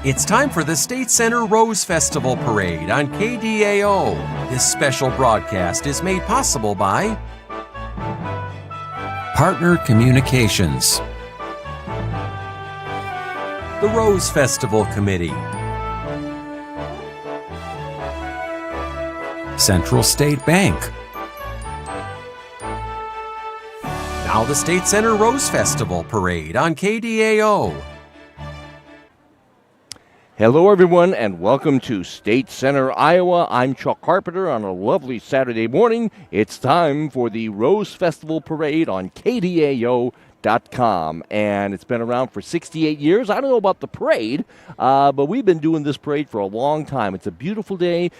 It's time for the State Center Rose Festival Parade on KDAO. This special broadcast is made possible by Partner Communications, the Rose Festival Committee, Central State Bank. Now the State Center Rose Festival Parade on KDAO. Hello, everyone, and welcome to State Center, Iowa. I'm Chuck Carpenter on a lovely Saturday morning. It's time for the Rose Festival Parade on KDAO.com. And it's been around for 68 years. I don't know about the parade, but we've been doing this parade for a long time. It's a beautiful day.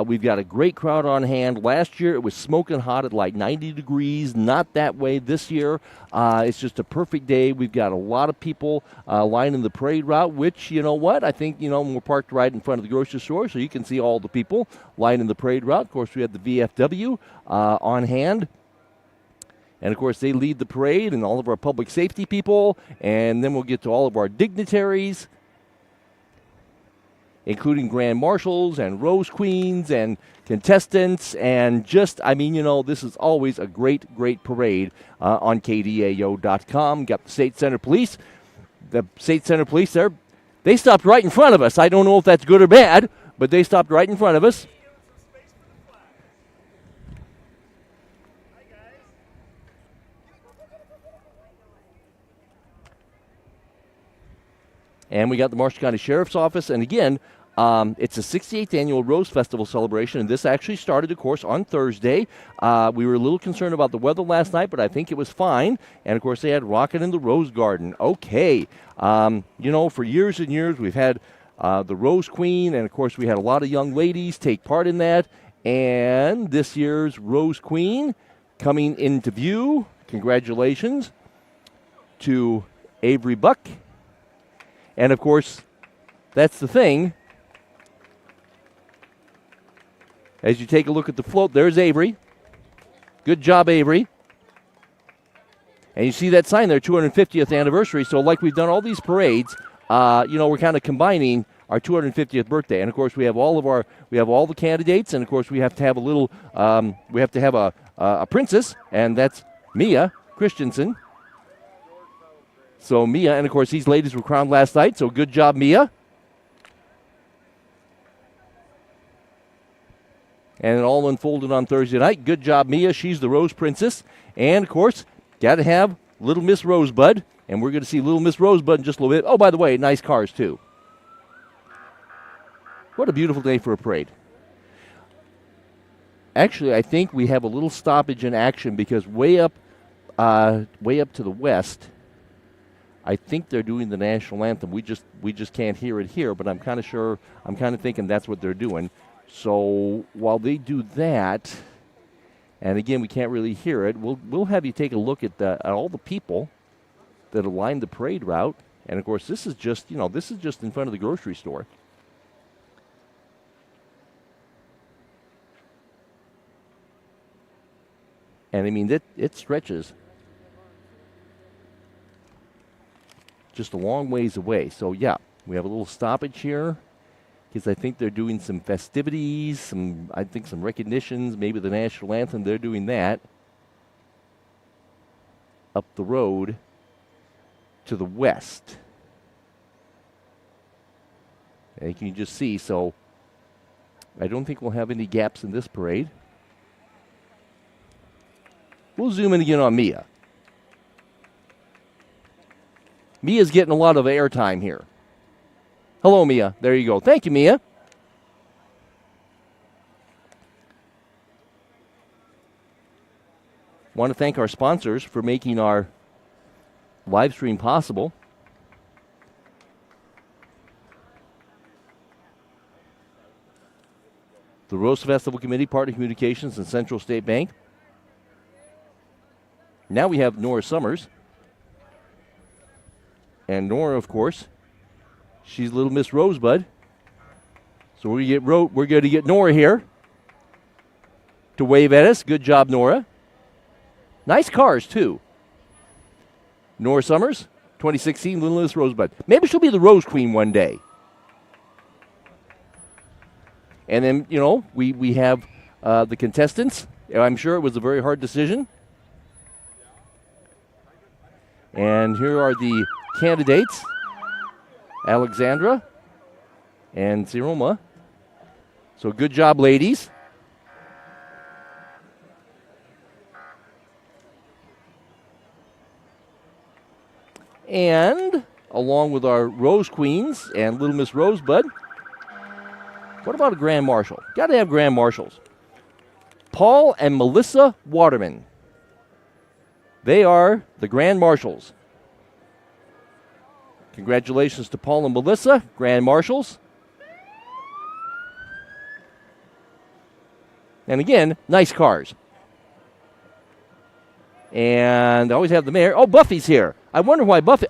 We've got a great crowd on hand. Last year, it was smoking hot at like 90 degrees. Not that way this year. It's just a perfect day. We've got a lot of people lining the parade route, which, you know what, I think, we're parked right in front of the grocery store, so you can see all the people lining the parade route. Of course, we have the VFW on hand. And, of course, they lead the parade and all of our public safety people. And then we'll get to all of our dignitaries, including grand marshals and rose queens and contestants. And just, this is always a great, great parade on KDAO.com. Got the State Center Police. The State Center Police, they stopped right in front of us. I don't know if that's good or bad, but they stopped right in front of us. And we got the Marshall County Sheriff's Office. And again, it's the 68th Annual Rose Festival celebration. And this actually started, of course, on Thursday. We were a little concerned about the weather last night, but I think it was fine. And, of course, they had Rockin' in the Rose Garden. Okay. For years and years, we've had the Rose Queen. And, of course, we had a lot of young ladies take part in that. And this year's Rose Queen coming into view. Congratulations to Avery Buck. And, of course, that's the thing. As you take a look at the float, there's Avery. Good job, Avery. And you see that sign there, 250th anniversary. So like we've done all these parades, we're kind of combining our 250th birthday. And, of course, we have all the candidates. And, of course, we have to have a princess, and that's Mia Christensen. So Mia, and of course these ladies were crowned last night, so good job, Mia. And it all unfolded on Thursday night. Good job, Mia. She's the Rose Princess. And, of course, got to have Little Miss Rosebud. And we're going to see Little Miss Rosebud in just a little bit. Oh, by the way, nice cars, too. What a beautiful day for a parade. Actually, I think we have a little stoppage in action because way up to the west, I think they're doing the national anthem. We just can't hear it here, but I'm kind of thinking that's what they're doing. So while they do that, and again we can't really hear it, we'll have you take a look at all the people that align the parade route. And of course this is just in front of the grocery store. And it stretches just a long ways away. So, yeah, we have a little stoppage here because I think they're doing some festivities, some recognitions, maybe the national anthem. They're doing that up the road to the west. And you can just see, so I don't think we'll have any gaps in this parade. We'll zoom in again on Mia. Mia's getting a lot of airtime here. Hello, Mia. There you go. Thank you, Mia. Want to thank our sponsors for making our live stream possible. The Rose Festival Committee, Partner Communications, and Central State Bank. Now we have Nora Summers. And Nora, of course, she's Little Miss Rosebud. So we're going to get Nora here to wave at us. Good job, Nora. Nice cars, too. Nora Summers, 2016 Little Miss Rosebud. Maybe she'll be the Rose Queen one day. And then, we have the contestants. I'm sure it was a very hard decision. And here are the candidates, Alexandra and Siroma. So good job, ladies. And along with our Rose Queens and Little Miss Rosebud, what about a Grand Marshal? Got to have Grand Marshals. Paul and Melissa Waterman. They are the Grand Marshals. Congratulations to Paul and Melissa, Grand Marshals. And again, nice cars. And I always have the mayor. Oh, Buffy's here. I wonder why Buffy.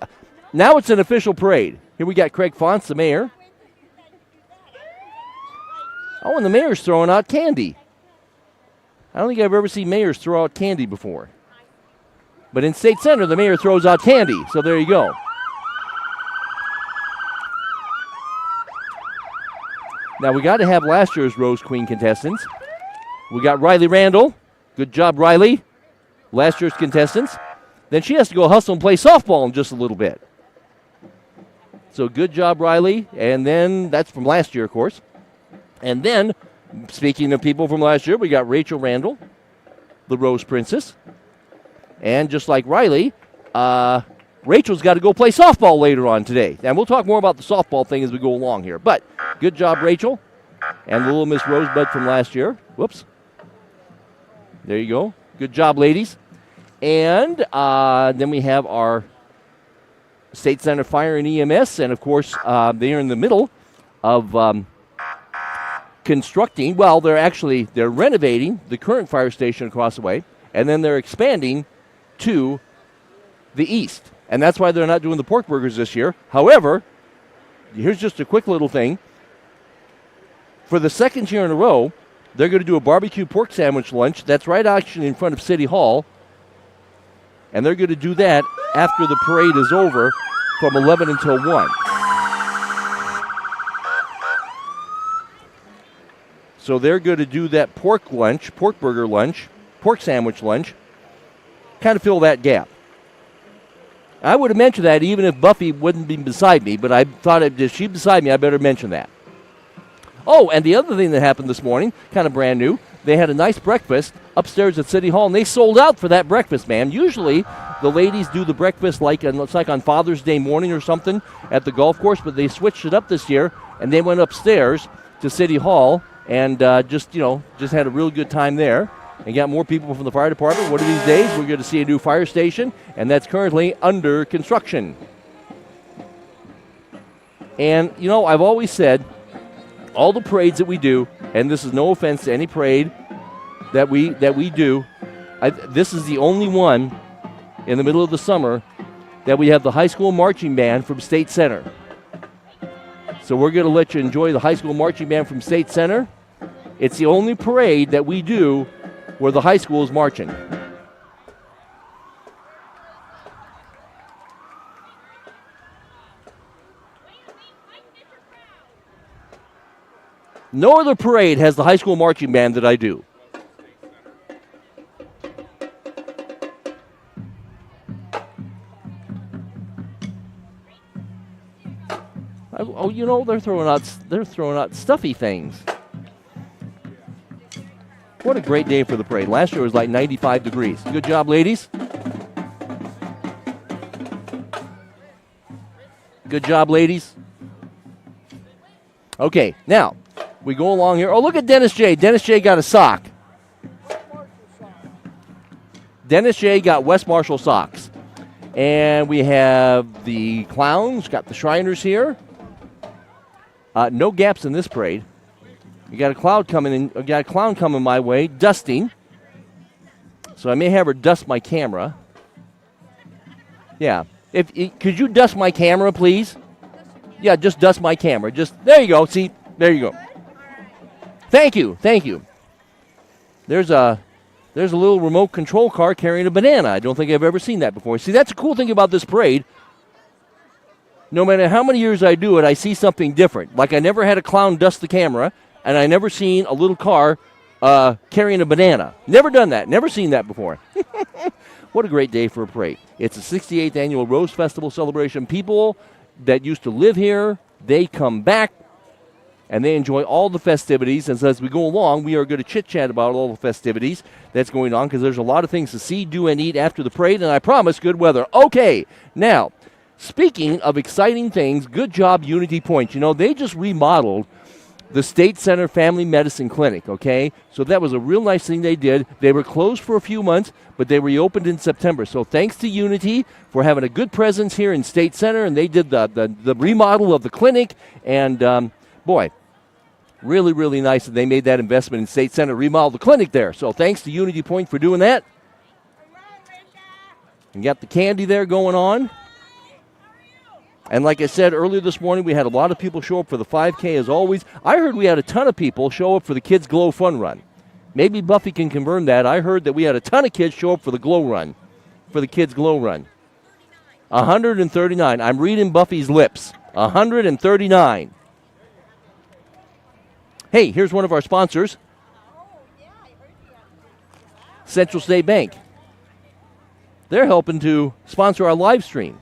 Now it's an official parade. Here we got Craig Fonts, the mayor. Oh, and the mayor's throwing out candy. I don't think I've ever seen mayors throw out candy before. But in State Center, the mayor throws out candy. So there you go. Now, we got to have last year's Rose Queen contestants. We got Riley Randall. Good job, Riley. Last year's contestants. Then she has to go hustle and play softball in just a little bit. So good job, Riley. And then that's from last year, of course. And then, speaking of people from last year, we got Rachel Randall, the Rose Princess. And just like Riley, Rachel's got to go play softball later on today. And we'll talk more about the softball thing as we go along here. But good job, Rachel. And Little Miss Rosebud from last year. Whoops. There you go. Good job, ladies. And then we have our State Center Fire and EMS. And, of course, they're in the middle of constructing. Well, they're renovating the current fire station across the way. And then they're expanding to the east. And that's why they're not doing the pork burgers this year. However, here's just a quick little thing. For the second year in a row, they're going to do a barbecue pork sandwich lunch. That's right actually in front of City Hall. And they're going to do that after the parade is over from 11 until 1. So they're going to do that pork burger lunch, pork sandwich lunch, kind of fill that gap. I would have mentioned that even if Buffy wouldn't be beside me, but I thought if she's beside me, I better mention that. Oh, and the other thing that happened this morning, kind of brand new, they had a nice breakfast upstairs at City Hall, and they sold out for that breakfast, man. Usually, the ladies do the breakfast it's like on Father's Day morning or something at the golf course, but they switched it up this year, and they went upstairs to City Hall and just had a real good time there. And got more people from the fire department. One of these days, we're going to see a new fire station, and that's currently under construction. And, I've always said, all the parades that we do, and this is no offense to any parade that we do, this is the only one in the middle of the summer that we have the high school marching band from State Center. So we're going to let you enjoy the high school marching band from State Center. It's the only parade that we do where the high school is marching. No other parade has the high school marching band that I do. They're throwing out stuffy things. What a great day for the parade. Last year it was like 95 degrees. Good job, ladies. Good job, ladies. Okay, now we go along here. Oh, look at Dennis J. Dennis J. got a sock. Dennis J. got West Marshall socks. And we have the clowns, got the Shriners here. No gaps in this parade. You got a clown coming my way, dusting. So I may have her dust my camera. Yeah. Could you dust my camera, please? Yeah, just dust my camera. There you go. See, there you go. Thank you. There's a little remote control car carrying a banana. I don't think I've ever seen that before. See, that's a cool thing about this parade. No matter how many years I do it, I see something different. Like I never had a clown dust the camera. and I never seen a little car carrying a banana. Never done that. Never seen that before. What a great day for a parade. It's the 68th annual Rose Festival celebration. People that used to live here, they come back, and they enjoy all the festivities. And so as we go along, we are going to chit-chat about all the festivities that's going on, because there's a lot of things to see, do, and eat after the parade, and I promise good weather. Okay, now, speaking of exciting things, good job, Unity Point. You know, they just remodeled the State Center Family Medicine Clinic, okay? So that was a real nice thing they did. They were closed for a few months, but they reopened in September. So thanks to Unity for having a good presence here in State Center, and they did the remodel of the clinic, and boy, really, really nice that they made that investment in State Center, remodeled the clinic there. So thanks to Unity Point for doing that. And got the candy there going on. And like I said earlier this morning, we had a lot of people show up for the 5K as always. I heard we had a ton of people show up for the Kids Glow Fun Run. Maybe Buffy can confirm that. I heard that we had a ton of kids show up for the Glow Run, for the Kids Glow Run. 139. I'm reading Buffy's lips. 139. Hey, here's one of our sponsors. Central State Bank. They're helping to sponsor our live stream.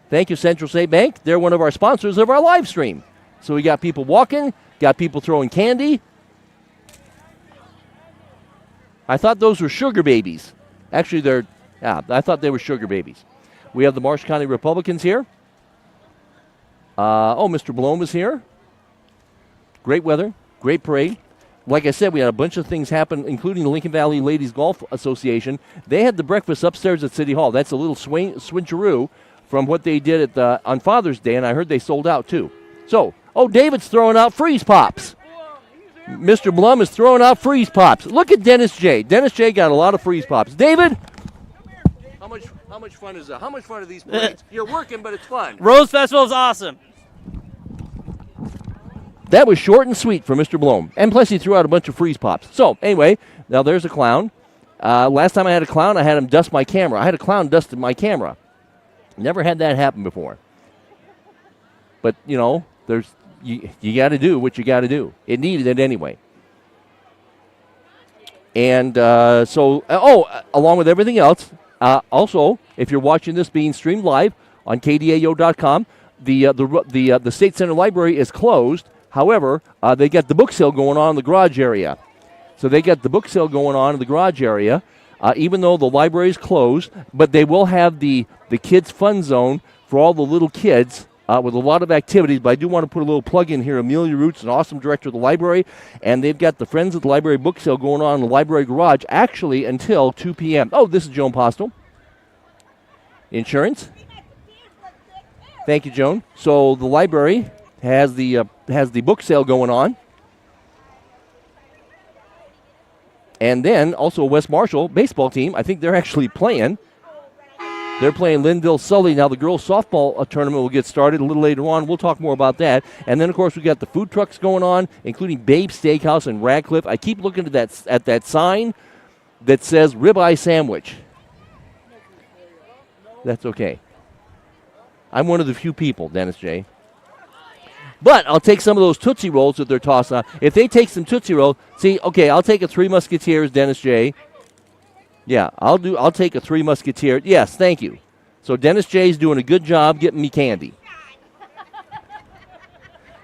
Thank you, Central State Bank. They're one of our sponsors of our live stream. So we got people walking, got people throwing candy. I thought those were sugar babies. Actually, I thought they were sugar babies. We have the Marshall County Republicans here. Mr. Blome is here. Great weather, great parade. Like I said, we had a bunch of things happen, including the Lincoln Valley Ladies Golf Association. They had the breakfast upstairs at City Hall. That's a little switcheroo from what they did on Father's Day, and I heard they sold out too. So, David's throwing out freeze pops. Mr. Blum is throwing out freeze pops. Look at Dennis J. Dennis J. got a lot of freeze pops. David, how much fun is that? How much fun are these parades? You're working, but it's fun. Rose Festival is awesome. That was short and sweet for Mr. Blome. And plus he threw out a bunch of freeze pops. So, anyway, now there's a clown. Last time I had a clown, I had him dust my camera. I had a clown dusted my camera. Never had that happen before. But, you know, you got to do what you got to do. It needed it anyway. And along with everything else, also, if you're watching this being streamed live on KDAO.com, the State Center Library is closed. However, they got the book sale going on in the garage area. So they got the book sale going on in the garage area, even though the library is closed. But they will have the kids' fun zone for all the little kids with a lot of activities. But I do want to put a little plug in here. Amelia Roots, an awesome director of the library, and they've got the Friends of the Library book sale going on in the library garage, actually until 2 p.m. Oh, this is Joan Postel. Insurance. Thank you, Joan. So the library has the book sale going on. And then also West Marshall baseball team, I think they're actually playing. They're playing Linville Sully. Now the girls softball tournament will get started a little later on. We'll talk more about that. And then, of course, we got the food trucks going on, including Babe Steakhouse in Radcliffe. I keep looking at that sign that says ribeye sandwich. That's okay. I'm one of the few people, Dennis J. But I'll take some of those Tootsie Rolls that they're tossing out. If they take some Tootsie Rolls, I'll take a Three Musketeers, Dennis J. Yeah, I'll take a Three Musketeers. Yes, thank you. So Dennis J's doing a good job getting me candy.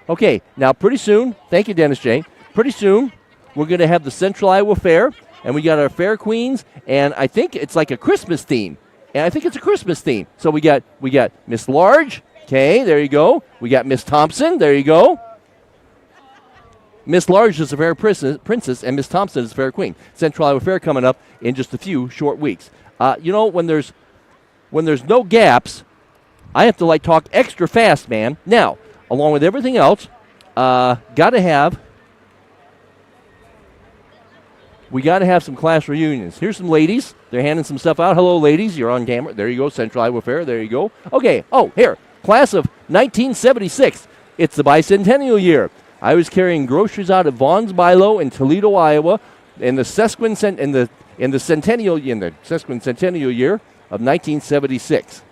Okay, now pretty soon, thank you, Dennis J. Pretty soon, we're going to have the Central Iowa Fair, and we got our Fair Queens, and I think it's like a Christmas theme. And I think it's a Christmas theme. So we got Miss Large. Okay, there you go. We got Miss Thompson. There you go. Miss Large is a fair princess, and Miss Thompson is a fair queen. Central Iowa Fair coming up in just a few short weeks. When there's no gaps, I have to talk extra fast, man. Now, along with everything else, we got to have some class reunions. Here's some ladies. They're handing some stuff out. Hello, ladies. You're on camera. There you go. Central Iowa Fair. There you go. Okay. Oh, here. Class of 1976. It's the bicentennial year. I was carrying groceries out of Vaughn's Bilo in Toledo, Iowa, in the sesquicentennial year of 1976.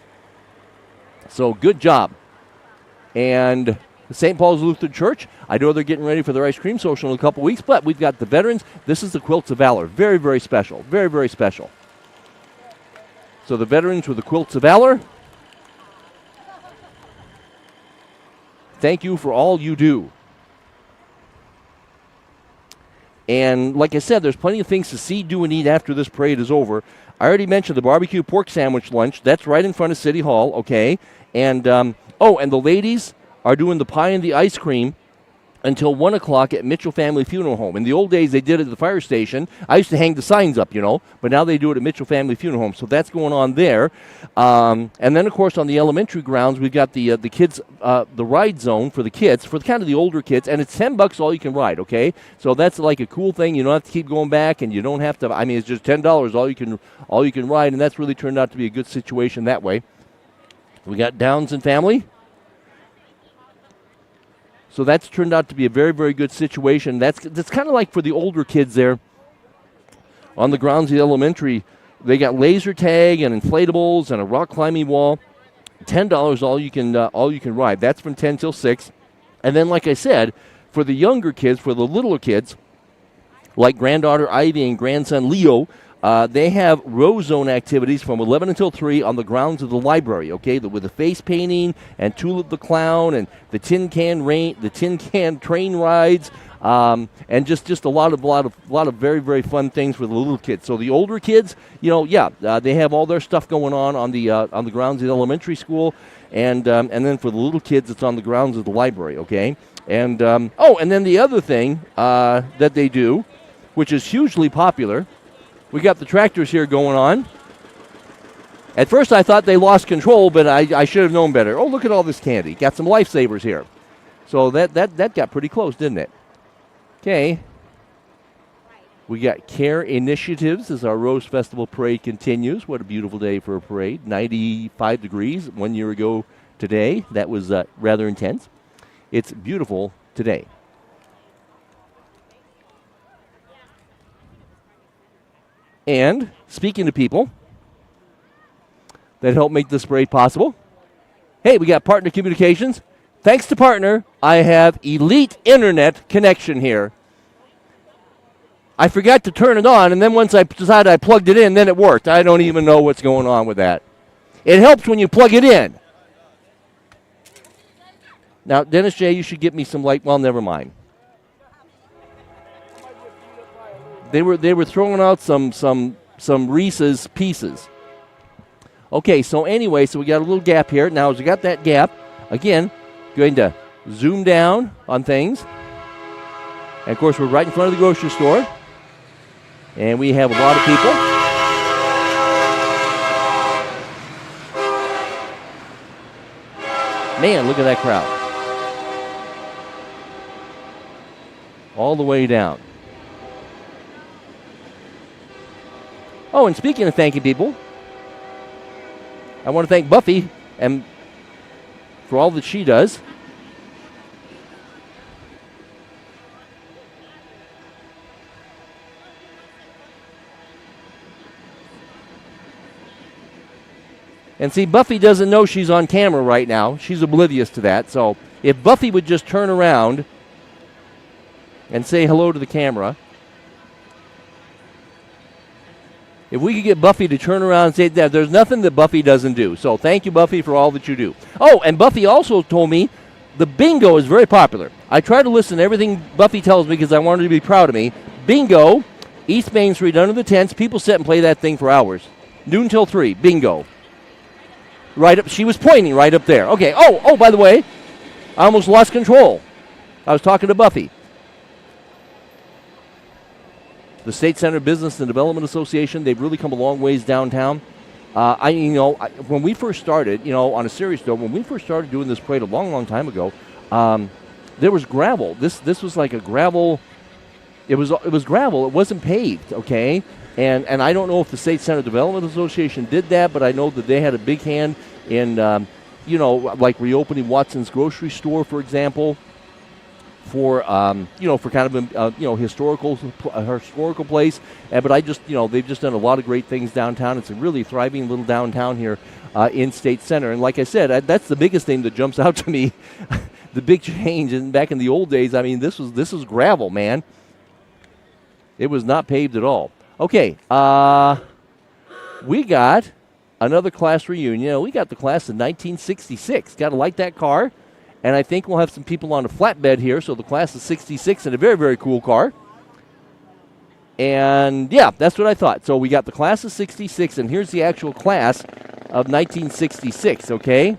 So good job. And the St. Paul's Lutheran Church. I know they're getting ready for their ice cream social in a couple weeks, but we've got the veterans. This is the Quilts of Valor. Very, very special. Very, very special. So the veterans with the Quilts of Valor, thank you for all you do. And like I said, there's plenty of things to see, do, and eat after this parade is over. I already mentioned the barbecue pork sandwich lunch. That's right in front of City Hall, okay? And, and the ladies are doing the pie and the ice cream until 1 o'clock at Mitchell Family Funeral Home. In the old days, they did it at the fire station. I used to hang the signs up, but now they do it at Mitchell Family Funeral Home. So that's going on there. And then, of course, on the elementary grounds, we've got the kids, the ride zone for the kids, for kind of the older kids, and it's $10 all you can ride, okay? So that's like a cool thing. You don't have to keep going back, and you don't have to, it's just $10 all you can ride, and that's really turned out to be a good situation that way. We got Downs and Family. So that's turned out to be a very, very good situation. That's kind of like for the older kids there on the grounds of the elementary. They got laser tag and inflatables and a rock climbing wall. $10 all you can ride. That's from 10 till 6. And then, like I said, for the younger kids, for the littler kids, like granddaughter Ivy and grandson Leo, they have row zone activities from 11 until 3 on the grounds of the library, okay, with the face painting and Tulip the Clown and the tin can train rides, and just a lot of very, very fun things for the little kids. So the older kids, they have all their stuff going on the grounds of the elementary school, and then for the little kids, it's on the grounds of the library, okay. And and then the other thing that they do, which is hugely popular. We got the tractors here going on. At first I thought they lost control, but I should have known better. Oh, look at all this candy. Got some lifesavers here. So that got pretty close, didn't it? Okay. We got Care Initiatives as our Rose Festival Parade continues. What a beautiful day for a parade. 95 degrees 1 year ago today. That was rather intense. It's beautiful today. And speaking to people that help make this parade possible, hey, we got Partner Communications. Thanks to Partner, I have elite internet connection here. I forgot to turn it on, and then once I decided I plugged it in, then it worked. I don't even know what's going on with that. It helps when you plug it in. Now, Dennis J., you should get me some light. Well, never mind. They were throwing out some Reese's Pieces. Okay, so anyway, so we got a little gap here. Now, as we got that gap, again, going to zoom down on things. And, of course, we're right in front of the grocery store. And we have a lot of people. Man, look at that crowd. All the way down. Oh, and speaking of thanking people, I want to thank Buffy and for all that she does. And see, Buffy doesn't know she's on camera right now. She's oblivious to that. So if Buffy would just turn around and say hello to the camera. If we could get Buffy to turn around and say that, there's nothing that Buffy doesn't do. So thank you, Buffy, for all that you do. Oh, and Buffy also told me the bingo is very popular. I try to listen to everything Buffy tells me because I want her to be proud of me. Bingo, East Main Street, under the tents. People sit and play that thing for hours. Noon till 3, bingo. Right up, she was pointing right up there. Okay, oh, by the way, I almost lost control. I was talking to Buffy. The State Center Business and Development Association, they've really come a long ways downtown. When we first started, on a serious note, when we first started doing this parade a long, long time ago, there was gravel. This was like a gravel. It was gravel. It wasn't paved. Okay, and I don't know if the State Center Development Association did that, but I know that they had a big hand in, like reopening Watson's grocery store, for example. For for kind of a historical place, but I just they've just done a lot of great things downtown. It's a really thriving little downtown here in State Center, and like I said, that's the biggest thing that jumps out to me. the big change. And back in the old days, I mean, this was gravel, man. It was not paved at all. Okay, we got another class reunion. We got the class of 1966. Got to like that car. And I think we'll have some people on a flatbed here. So the class of 66 in a very, very cool car. And, yeah, that's what I thought. So we got the class of 66, and here's the actual class of 1966, okay?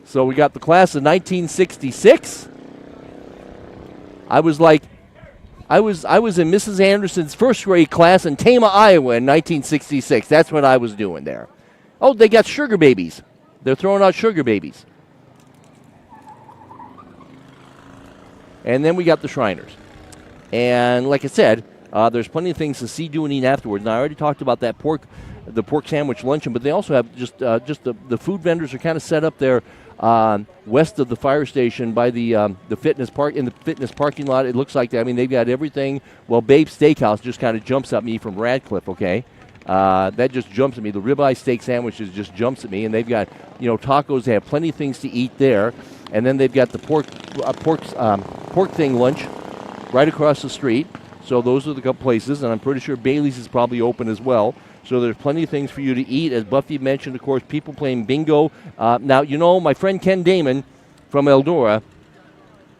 So we got the class of 1966. I was in Mrs. Anderson's first grade class in Tama, Iowa in 1966. That's what I was doing there. Oh, they got sugar babies. They're throwing out sugar babies. And then we got the Shriners. And like I said, there's plenty of things to see, do, and eat afterwards. Now, I already talked about that the pork sandwich luncheon, but they also have just the food vendors are kind of set up there west of the fire station by the fitness park, in the fitness parking lot. It looks like that. I mean, they've got everything. Well, Babe's Steakhouse just kind of jumps at me from Radcliffe, okay? That just jumps at me. The ribeye steak sandwiches just jumps at me, and they've got, tacos. They have plenty of things to eat there. And then they've got the pork thing lunch right across the street. So those are the couple places, and I'm pretty sure Bailey's is probably open as well. So there's plenty of things for you to eat. As Buffy mentioned, of course, people playing bingo. Now, my friend Ken Damon from Eldora,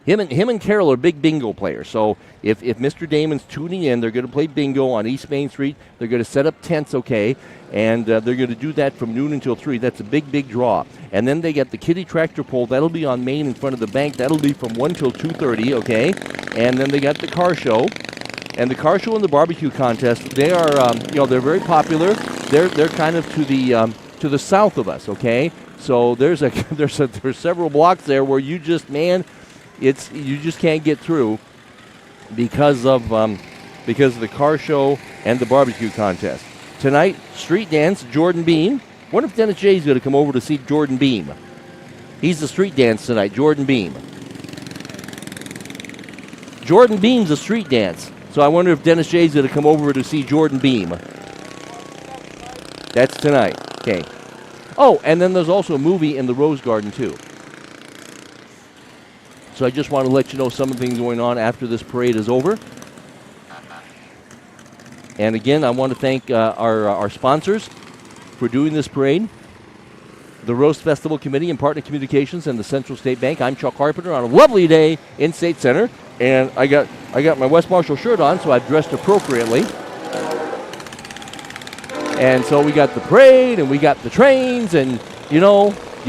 him and Carol are big bingo players. So if Mr. Damon's tuning in, they're going to play bingo on East Main Street. They're going to set up tents, okay, and they're going to do that from noon until 3. That's a big, big draw. And then they get the Kitty Tractor Pull. That'll be on Main in front of the bank. That'll be from 1 till 2:30, okay? And then they got the car show. And the car show and the barbecue contest, they are, they're very popular. They're kind of to the south of us, okay? So there's several blocks there where you just can't get through because of the car show and the barbecue contest. Tonight, street dance, Jordan Beam. Wonder if Dennis Jay's going to come over to see Jordan Beam. He's the street dance tonight, Jordan Beam. Jordan Beam's a street dance. So I wonder if Dennis Jay's going to come over to see Jordan Beam. That's tonight. Okay. Oh, and then there's also a movie in the Rose Garden, too. So I just want to let you know some of the things going on after this parade is over. And again, I want to thank our sponsors for doing this parade. The Roast Festival Committee and Partner Communications and the Central State Bank. I'm Chuck Carpenter on a lovely day in State Center. And I got my West Marshall shirt on, so I've dressed appropriately. And so we got the parade, and we got the trains, and, you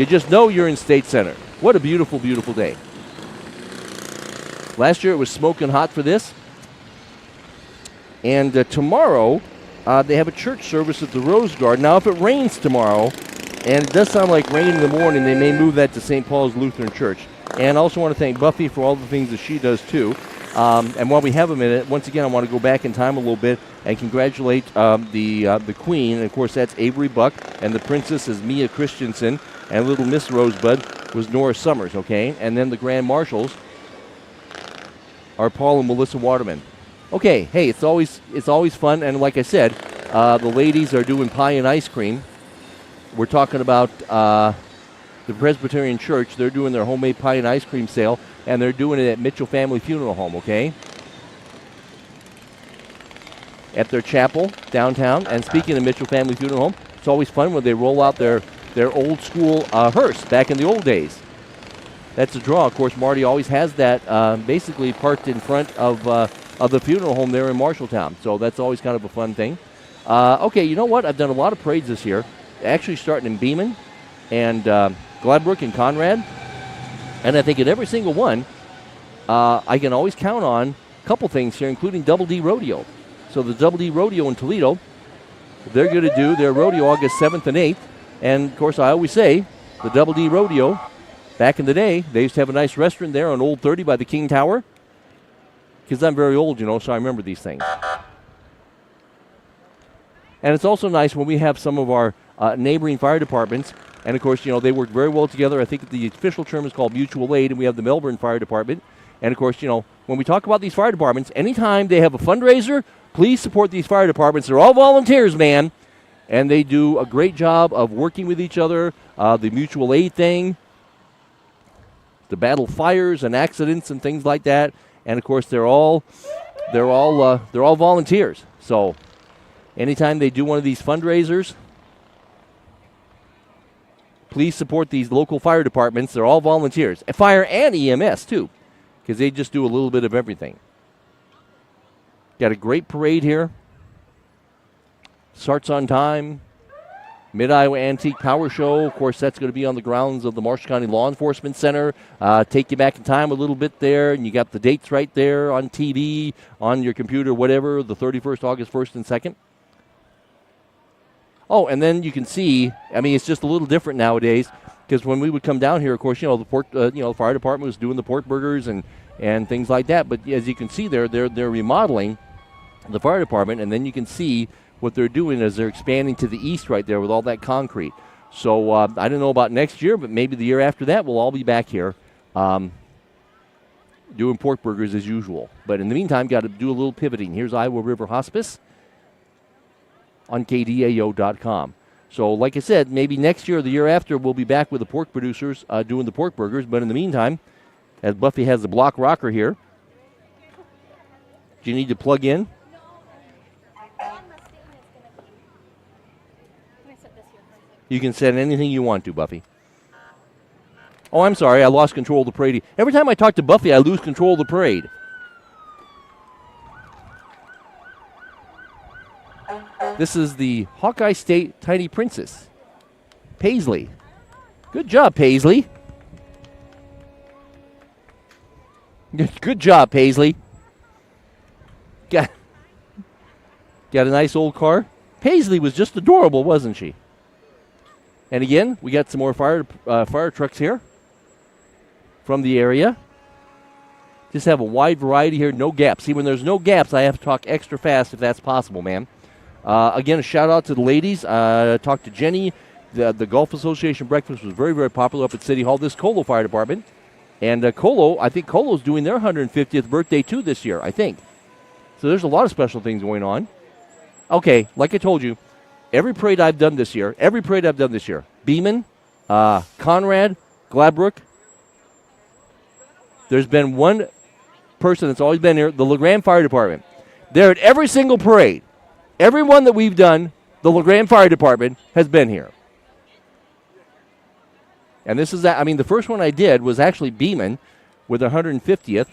just know you're in State Center. What a beautiful, beautiful day. Last year it was smoking hot for this. And tomorrow they have a church service at the Rose Garden. Now, if it rains tomorrow, and it does sound like rain in the morning, they may move that to St. Paul's Lutheran Church. And I also want to thank Buffy for all the things that she does, too. And while we have a minute, once again, I want to go back in time a little bit and congratulate the Queen. And, of course, that's Avery Buck. And the Princess is Mia Christensen. And Little Miss Rosebud was Nora Summers, okay? And then the Grand Marshals are Paul and Melissa Waterman. Okay, hey, it's always fun. And like I said, the ladies are doing pie and ice cream. We're talking about the Presbyterian Church. They're doing their homemade pie and ice cream sale, and they're doing it at Mitchell Family Funeral Home, okay? At their chapel downtown. And speaking of Mitchell Family Funeral Home, it's always fun when they roll out their old school hearse back in the old days. That's a draw. Of course, Marty always has that basically parked in front of the funeral home there in Marshalltown. So that's always kind of a fun thing. Okay, you know what? I've done a lot of parades this year, actually starting in Beeman and Gladbrook and Conrad. And I think at every single one, I can always count on a couple things here, including Double D Rodeo. So the Double D Rodeo in Toledo, they're going to do their rodeo August 7th and 8th. And, of course, I always say the Double D Rodeo, back in the day, they used to have a nice restaurant there on Old 30 by the King Tower. Because I'm very old, so I remember these things. And it's also nice when we have some of our neighboring fire departments. And, of course, they work very well together. I think the official term is called mutual aid, and we have the Melbourne Fire Department. And, of course, when we talk about these fire departments, anytime they have a fundraiser, please support these fire departments. They're all volunteers, man. And they do a great job of working with each other. The mutual aid thing. to battle fires and accidents and things like that. And of course, they're all volunteers. So anytime they do one of these fundraisers, please support these local fire departments. They're all volunteers, fire and EMS too, because they just do a little bit of everything. Got a great parade here. Starts on time. Mid-Iowa Antique Power Show. Of course, that's going to be on the grounds of the Marshall County Law Enforcement Center. Take you back in time a little bit there, and you got the dates right there on TV, on your computer, whatever, the 31st, August 1st, and 2nd. Oh, and then you can see, I mean, it's just a little different nowadays, because when we would come down here, of course, the fire department was doing the pork burgers and things like that. But as you can see there, they're remodeling the fire department, and then you can see what they're doing is they're expanding to the east right there with all that concrete. So I don't know about next year, but maybe the year after that, we'll all be back here doing pork burgers as usual. But in the meantime, got to do a little pivoting. Here's Iowa River Hospice on KDAO.com. So like I said, maybe next year or the year after, we'll be back with the pork producers doing the pork burgers. But in the meantime, as Buffy has the block rocker here, do you need to plug in? You can set anything you want to, Buffy. Oh, I'm sorry. I lost control of the parade. Every time I talk to Buffy, I lose control of the parade. This is the Hawkeye State Tiny Princess, Paisley. Good job, Paisley. Good job, Paisley. Got a nice old car. Paisley was just adorable, wasn't she? And again, we got some more fire trucks here from the area. Just have a wide variety here, no gaps. See, when there's no gaps, I have to talk extra fast if that's possible, ma'am. Again, a shout-out to the ladies. Talked to Jenny. The Gulf Association breakfast was very, very popular up at City Hall. This Colo Fire Department. And I think Colo's doing their 150th birthday, too, this year, I think. So there's a lot of special things going on. Okay, like I told you, every parade I've done this year, Beeman, Conrad, Gladbrook, there's been one person that's always been here, the LeGrand Fire Department. They're at every single parade. Every one that we've done, the LeGrand Fire Department has been here. And this is that. I mean, the first one I did was actually Beeman with their 150th.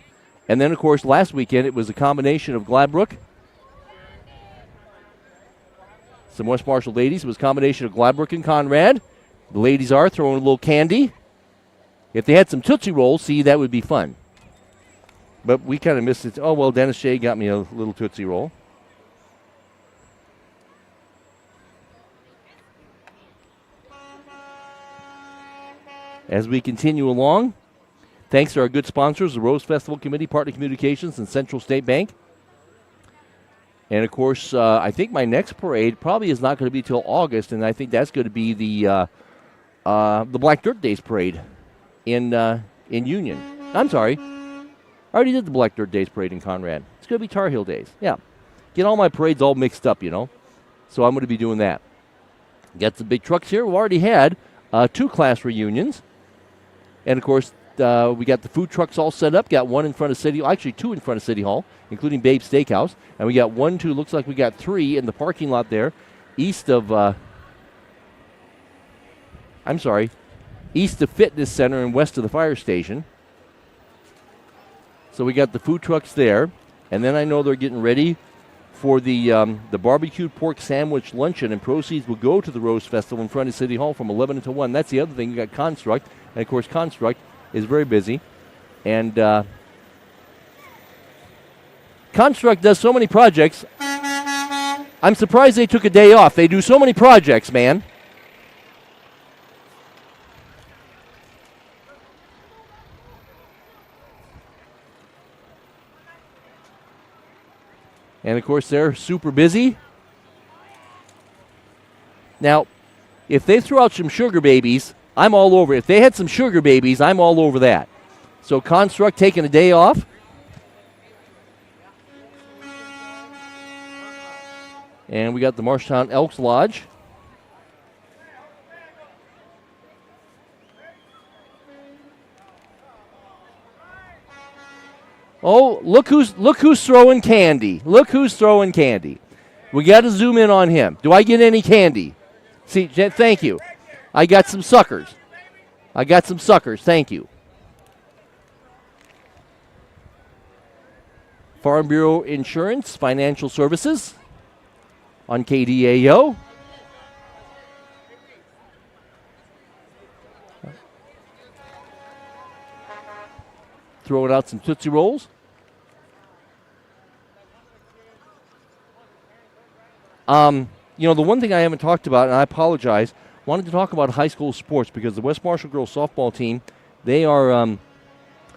And then, of course, last weekend it was a combination of Gladbrook. Some West Marshall ladies. It was a combination of Gladbrook and Conrad. The ladies are throwing a little candy. If they had some Tootsie Rolls, see, that would be fun. But we kind of missed it. Oh, well, Dennis Shea got me a little Tootsie Roll. As we continue along, thanks to our good sponsors, the Rose Festival Committee, Partner Communications, and Central State Bank. And, of course, I think my next parade probably is not going to be till August, and I think that's going to be the Black Dirt Days parade in Union. I'm sorry. I already did the Black Dirt Days parade in Conrad. It's going to be Tar Heel Days. Yeah. Get all my parades all mixed up, you know. So I'm going to be doing that. Got the big trucks here. We already had 2 class reunions. And, of course, we got the food trucks all set up. Got one in front of City Hall. Actually, 2 in front of City Hall, including Babe's Steakhouse. And we got 1, 2, looks like we got 3 in the parking lot there east of Fitness Center and west of the fire station. So we got the food trucks there. And then I know they're getting ready for the barbecued pork sandwich luncheon, and proceeds will go to the Rose Festival in front of City Hall from 11 until 1. That's the other thing. You got Construct. And, of course, Construct is very busy. And Construct does so many projects. I'm surprised they took a day off. They do so many projects, man. And, of course, they're super busy. Now, if they threw out some sugar babies, I'm all over it. If they had some sugar babies, I'm all over that. So Construct taking a day off. And we got the Marshtown Elks Lodge. Oh, look who's throwing candy. Look who's throwing candy. We got to zoom in on him. Do I get any candy? See, thank you. I got some suckers. Thank you. Farm Bureau Insurance Financial Services on KDAO. Throwing out some Tootsie Rolls. The one thing I haven't talked about, and I apologize, wanted to talk about high school sports because the West Marshall girls softball team, they are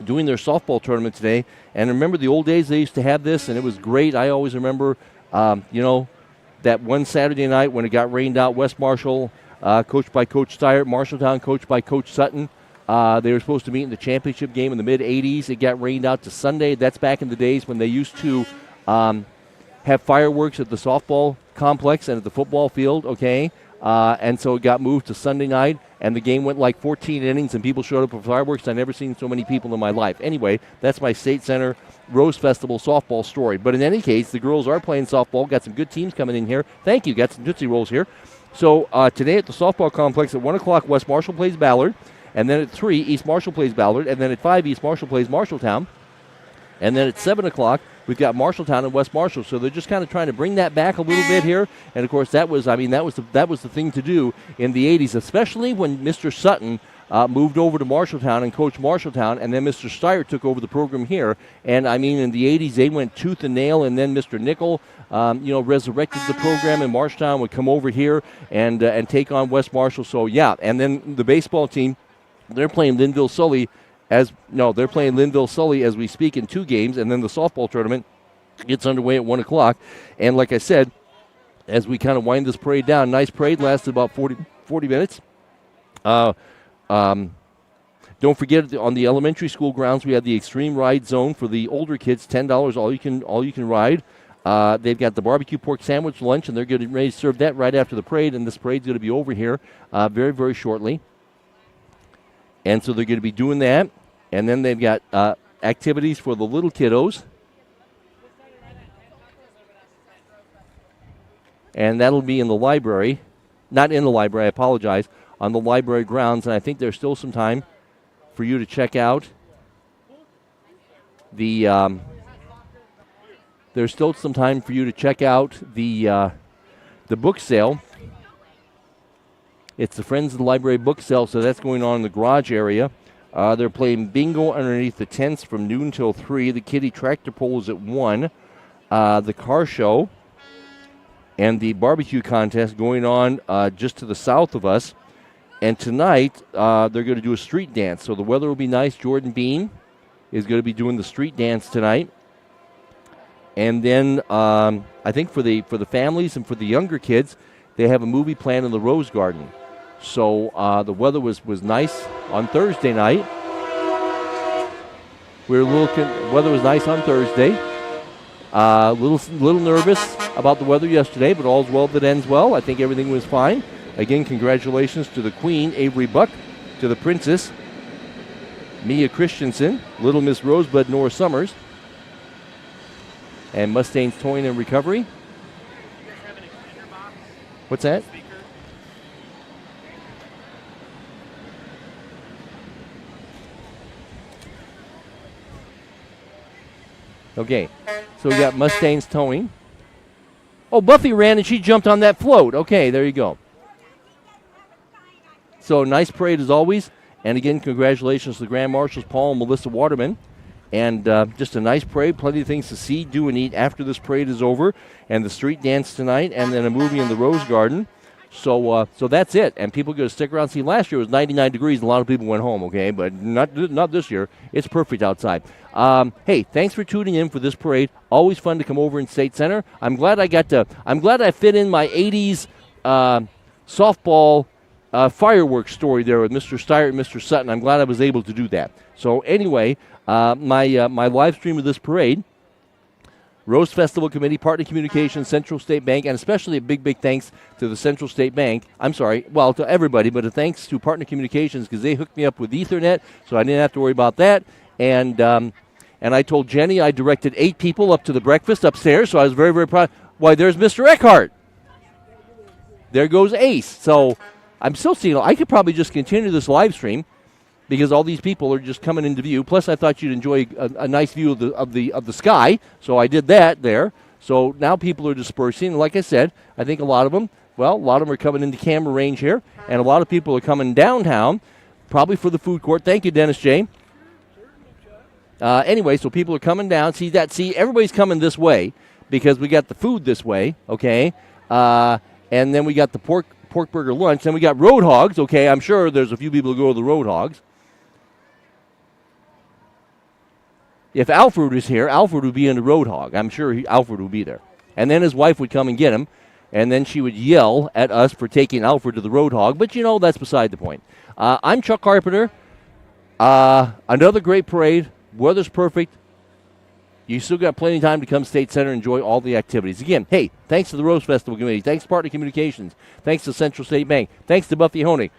doing their softball tournament today. And remember the old days they used to have this, and it was great. I always remember, that one Saturday night when it got rained out, West Marshall, coached by Coach Steyer, Marshalltown, coached by Coach Sutton. They were supposed to meet in the championship game in the mid-'80s. It got rained out to Sunday. That's back in the days when they used to have fireworks at the softball complex and at the football field, okay? And so it got moved to Sunday night, and the game went like 14 innings, and people showed up for fireworks. I've never seen so many people in my life. Anyway, that's my State Center Rose Festival softball story. But in any case, the girls are playing softball. Got some good teams coming in here. Thank you. Got some Tootsie Rolls here. So today at the softball complex at 1 o'clock, West Marshall plays Ballard. And then at 3, East Marshall plays Ballard. And then at 5, East Marshall plays Marshalltown. And then at 7 o'clock, we've got Marshalltown and West Marshall. So they're just kind of trying to bring that back a little bit here. And, of course, that was the thing to do in the 80s, especially when Mr. Sutton moved over to Marshalltown and coached Marshalltown. And then Mr. Steyer took over the program here. And, in the 80s, they went tooth and nail. And then Mr. Nickel, resurrected the program. And Marshalltown would come over here and take on West Marshall. So, yeah. And then the baseball team, they're playing Linville-Sully as we speak in 2 games, and then the softball tournament gets underway at 1 o'clock. And like I said, as we kind of wind this parade down, nice parade, lasted about 40 minutes. Don't forget, on the elementary school grounds, we have the Extreme Ride Zone for the older kids, $10 all you can ride. They've got the barbecue pork sandwich lunch, and they're getting ready to serve that right after the parade, and this parade's going to be over here very, very shortly. And so they're going to be doing that. And then they've got activities for the little kiddos. And that'll be in the library. Not in the library, I apologize. On the library grounds. And I think there's still some time for you to check out the book sale. It's the Friends of the Library book sale, so that's going on in the garage area. They're playing bingo underneath the tents from noon till 3. The kiddie tractor pull is at 1. The car show and the barbecue contest going on just to the south of us. And tonight, they're going to do a street dance. So the weather will be nice. Jordan Bean is going to be doing the street dance tonight. And then I think for the families and for the younger kids, they have a movie planned in the Rose Garden. So the weather was nice on Thursday night. Weather was nice on Thursday. Little nervous about the weather yesterday, but all's well that ends well. I think everything was fine. Again, congratulations to the Queen, Avery Buck, to the Princess, Mia Christensen, Little Miss Rosebud, Nora Summers, and Mustangs Towing and Recovery. What's that? Okay, so we got Mustangs Towing. Oh, Buffy ran and she jumped on that float. Okay, there you go. So nice parade as always. And again, congratulations to the Grand Marshals, Paul and Melissa Waterman. And just a nice parade, plenty of things to see, do, and eat after this parade is over. And the street dance tonight, and then a movie in the Rose Garden. So that's it. And people are going to stick around. See, last year it was 99 degrees, and a lot of people went home, okay? But not this year. It's perfect outside. Hey, thanks for tuning in for this parade. Always fun to come over in State Center. I'm glad I fit in my 80s softball fireworks story there with Mr. Steyer and Mr. Sutton. I'm glad I was able to do that. So anyway, my live stream of this parade, Rose Festival Committee, Partner Communications, Central State Bank, and especially a big thanks to the Central State Bank. I'm sorry, well, to everybody, but a thanks to Partner Communications because they hooked me up with Ethernet, so I didn't have to worry about that. And And I told Jenny I directed 8 people up to the breakfast upstairs, so I was very, very proud. Why, there's Mr. Eckhart. There goes Ace. So I'm still seeing, I could probably just continue this live stream because all these people are just coming into view. Plus, I thought you'd enjoy a nice view of the sky, so I did that there. So now people are dispersing. And like I said, I think a lot of them are coming into camera range here, and a lot of people are coming downtown, probably for the food court. Thank you, Dennis J. Anyway, so people are coming down. See, everybody's coming this way because we got the food this way, okay? And then we got the pork burger lunch. Then we got Road Hogs, okay? I'm sure there's a few people who go to the Road Hogs. If Alfred was here, Alfred would be in the Road Hog. I'm sure Alfred would be there. And then his wife would come and get him, and then she would yell at us for taking Alfred to the Road Hog. But, that's beside the point. I'm Chuck Carpenter. Another great parade. Weather's perfect. You still got plenty of time to come State Center and enjoy all the activities. Again, hey, thanks to the Rose Festival Committee. Thanks to Partner Communications. Thanks to Central State Bank. Thanks to Buffy Honig.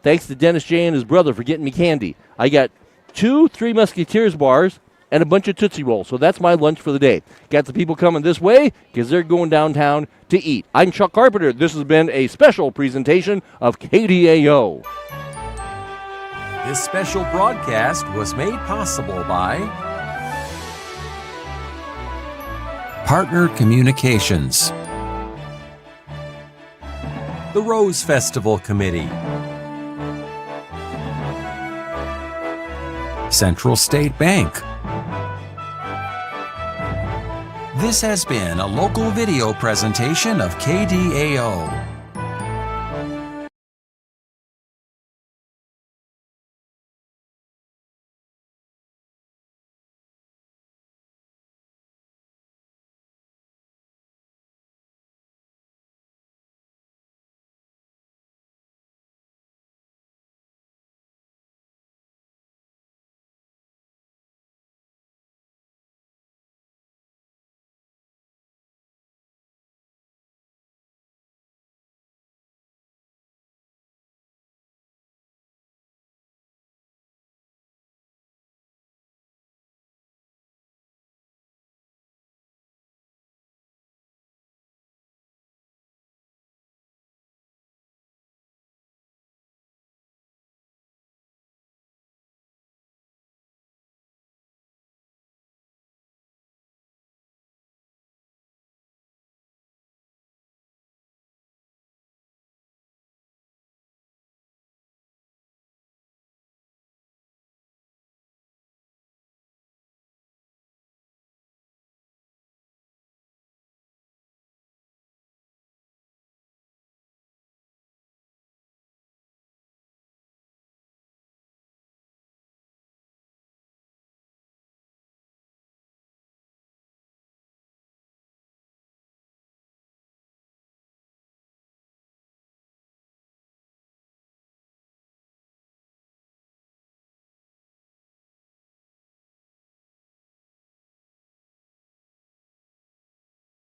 Thanks to Dennis J. and his brother for getting me candy. I got 2 Three Musketeers bars and a bunch of Tootsie Rolls. So that's my lunch for the day. Got the people coming this way because they're going downtown to eat. I'm Chuck Carpenter. This has been a special presentation of KDAO. This special broadcast was made possible by Partner Communications, the Rose Festival Committee, Central State Bank. This has been a local video presentation of KDAO.